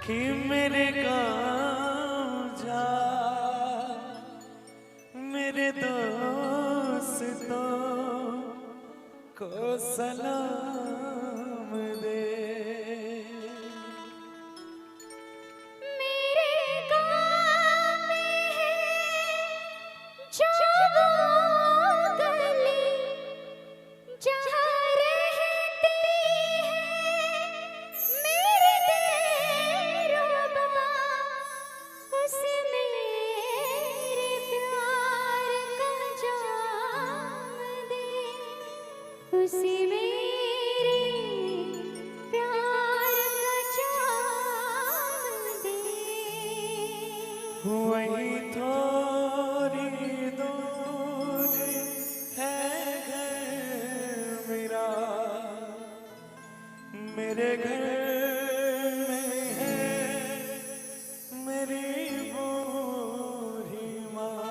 कि मेरे गाँव जा मेरे दोस्तों को सलाम दे। मेरे गाँव में है जो गली जहाँ रहती है मेरे दिलरुबा, उसे मेरे प्यार का जाम दे, उसे मेरे प्यार का जाम दे। वही थोड़ी दूर है घर मेरा, मेरे घर में है मेरी बूढ़ी माँ।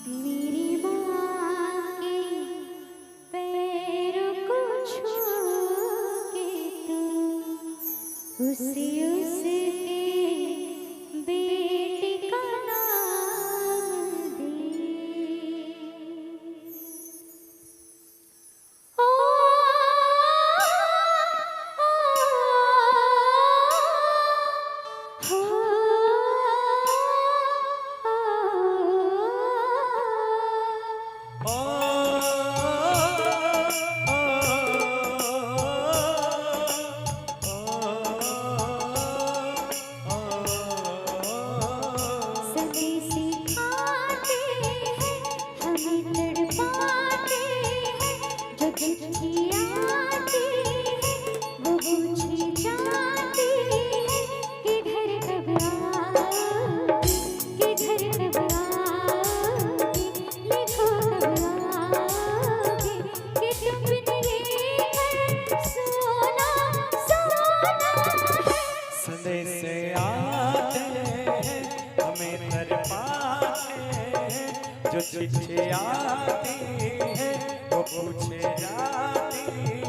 मेरी माँ के पैरों को छू के तू उसे उसके बेटे का नाम दे। ओ संदेशे आते हैं हमें तड़पाते हैं, जो चिट्ठी आती है वो पूछी जाती है कि घर कब आओगे, कि घर कब आओगे, लिखो कब आओगे, कि तुमने ये घर सोना सोना है। संदेशे आते हैं हमें तड़पाते हैं, जो चिट्ठी आती है वो पूछे जाती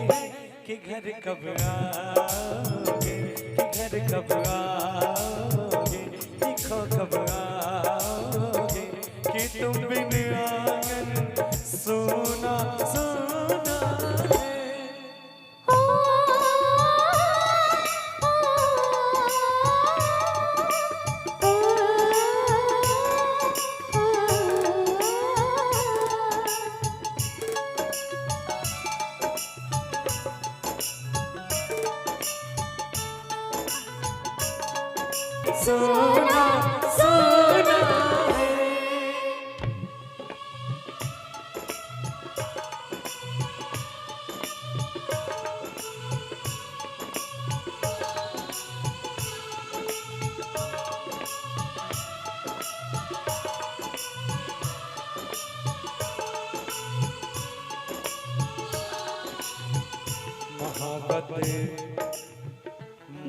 है कि घर कब आओगे, कि घर कब आओगे, लिखो कब आओगे, कि तुम बिन आंगन सोना सोना है। सोना सोना है।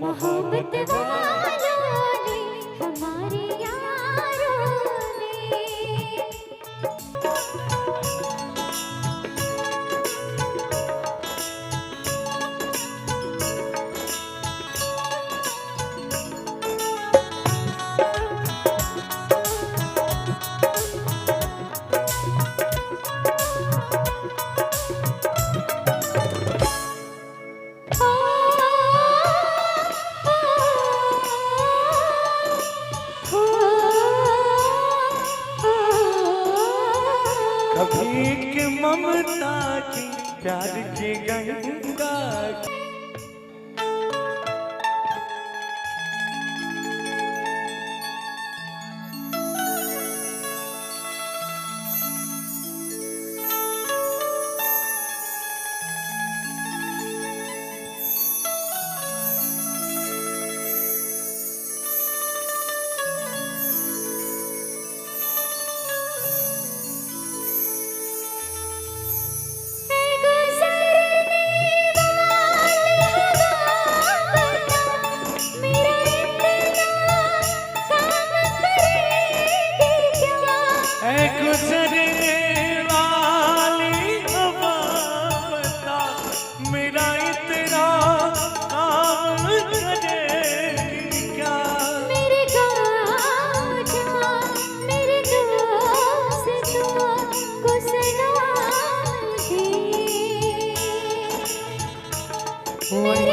मोहब्बत वालों ने हमारे यारों ने कभी की ममता की प्यार की गंगा की। गुजरने वही